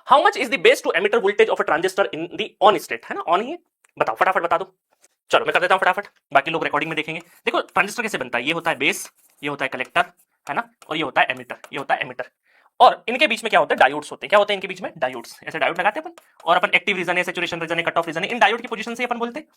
How much is the base to emitter voltage of a transistor in the on state, है ना, on ही है, बताओ फटाफट बता दो। चलो मैं कर देता हूं फटाफट, बाकी लोग रिकॉर्डिंग में देखेंगे। देखो ट्रांजिस्टर कैसे बनता है, ये होता है बेस, ये होता है कलेक्टर, है ना, और ये होता है एमिटर, ये होता है एमिटर। और इनके बीच में क्या होता है, डायोड्स होते हैं। क्या होते हैं इनके बीच में, डायोड्स। ऐसे डायोड लगाते हैं अपन, और अपन एक्टिव रीजन है, सैचुरेशन रीजन है, कट ऑफ रीजन है, इन डायोड की पोजीशन से अपन बोलते हैं।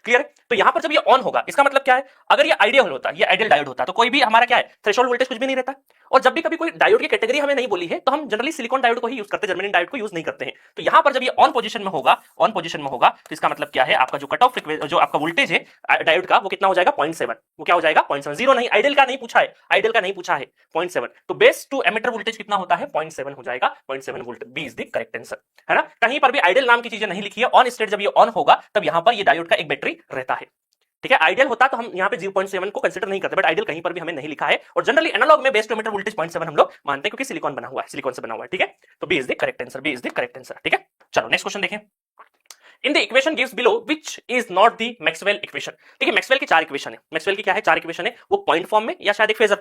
क्लियर है? तो यहां पर जब ये ऑन होगा, इसका मतलब क्या है, अगर ये आइडियल होता, ये आइडियल डायोड होता, तो कोई भी हमारा क्या है, थ्रेशोल्ड वोल्टेज कुछ भी नहीं रहता। और जब भी कभी कोई डायोड की कैटेगरी हमें नहीं बोली है, तो हम जनरली सिलिकॉन डायोड को ही यूज करते हैं, जर्मेनियम डायोड को यूज नहीं करते हैं। तो यहां पर जब ये ऑन पोजीशन में होगा, ऑन पोजीशन में होगा, तो इसका मतलब क्या है, आपका जो कट ऑफ जो आपका वोल्टेज है डायोड का, वो कितना हो जाएगा, 0.7। वो क्या हो जाएगा, 0.7, जीरो नहीं, आइडियल का नहीं पूछा है, आइडियल का नहीं पूछा है, 0.7। तो बेस टू एमिटर वोल्टेज कितना होता है, 0.7 हो जाएगा, 0.7 volt. B is the correct answer, है ना। कहीं पर भी आइडियल नाम की चीजें नहीं लिखी है। ऑन स्टेट जब ये ऑन होगा, तब यहां पर ये डायोड का एक बैटरी रहता है। ठीक है, आइडियल होता तो हम यहाँ पे 0.7 को कंसीडर नहीं करते, बट आइडियल कहीं पर भी हमें नहीं लिखा है। और जनरली एनालॉग में बेस टू एमिटर वोल्टेज 0.7 हम लोग मानते हैं, क्योंकि सिलिकॉन बना हुआ है, सिलिकॉन से बना हुआ है। ठीक है, तो B is the correct answer, B is the correct answer. ठीक है, चलो नेक्स्ट क्वेश्चन देखें। In the equation gives below which is not the Maxwell equation. देखिए मैक्सवेल की चार इक्वेशन है, मैक्सवेल की क्या है, चार इक्वेशन है। वो पॉइंट फॉर्म में या शायद एक फेजर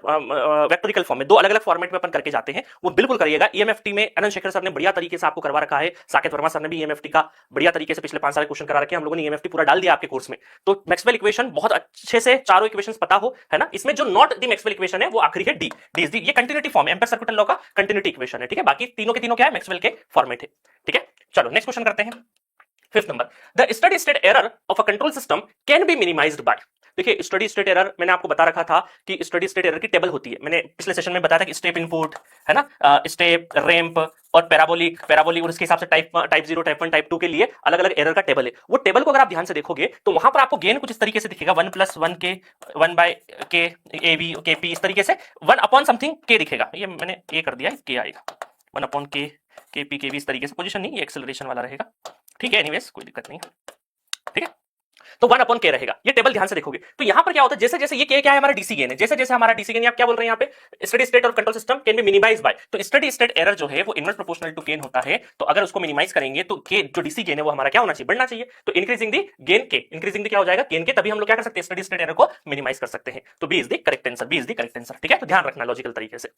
वेक्टोरिकल फॉर्म में, दो अलग अलग फॉर्मेट में अपन करके जाते हैं, वो बिल्कुल करिएगा। ईएमएफटी में अनंत शेखर सर ने बढ़िया तरीके से आपको करवा रखा है, साकेत वर्मा सर ने भी ईएमएफटी का बढ़िया तरीके से पिछले 5 साल क्वेश्चन करा रखे हैं, हम लोगों ने ईएमएफटी पूरा डाल दिया आपके कोर्स में। तो मैक्सवेल इक्वेशन बहुत अच्छे से चारों इक्वेशन पता हो, है ना। इसमें जो नॉट द मैक्सवेल इक्वेशन है वो आखिरी है डी, डी इज दी, ये कंटिन्यूटी फॉर्म है, एम्पीयर सर्किट लॉ का कंटिन्यूटी इक्वेशन है। ठीक है, बाकी तीनों के तीनों क्या है, मैक्सवेल के फॉर्मेट है। ठीक है, चलो नेक्स्ट क्वेश्चन करते हैं। Fifth number, the steady state error of a control system can be minimised by. देखिए स्टडी स्टेट एरर मैंने आपको बता रखा था कि स्टडी स्टेट एरर की टेबल होती है। मैंने पिछले सेशन में बताया था कि स्टेप इनपुट, है ना, स्टेप, रैंप और पैराबोलिक, पैराबोलिक और उसके हिसाब से टाइप 0, टाइप 1, टाइप 2 के लिए अलग अलग एरर का टेबल है। वो टेबल को अगर आप ध्यान से देखोगे तो वहां पर आपको गेन कुछ इस तरीके से दिखेगा, 1+1 के 1/k ए बी के पी, इस तरीके से 1 अपॉन समथिंग के दिखेगा। ये मैंने ये कर दिया, के आएगा 1 अपॉन के पी के बी, इस तरीके से। पोजीशन नहीं, ये एक्सेलरेशन वाला रहेगा। ठीक है, एनीवेज कोई दिक्कत नहीं। ठीक है, तो 1 अपॉन के रहेगा। ये टेबल ध्यान से देखोगे तो यहां पर क्या होता है, जैसे जैसे ये के क्या है, हमारा डीसी गेन है, जैसे जैसे हमारा डीसी गेन, आप क्या बोल रहे हैं यहाँ पे, स्टडी स्टेट और control system can be minimise by. तो स्टडी स्टेट एरर जो है वो इनवर्स प्रोपोर्शनल टू गेन होता है। तो अगर उसको मिनिमाइज करेंगे तो के जो डीसी गेन है वो हमारा क्या होना चाहिए, बढ़ना चाहिए। तो इंक्रीजिंग दी गेन के, इंक्रीजिंग दी क्या हो जाएगा, गेन के, तभी हम लोग क्या कर सकते हैं, स्टडी स्टेट एरर को मिनिमाइज कर सकते हैं। तो B is the correct answer, B is the correct answer. ठीक है, तो ध्यान रखना लॉजिकल तरीके से।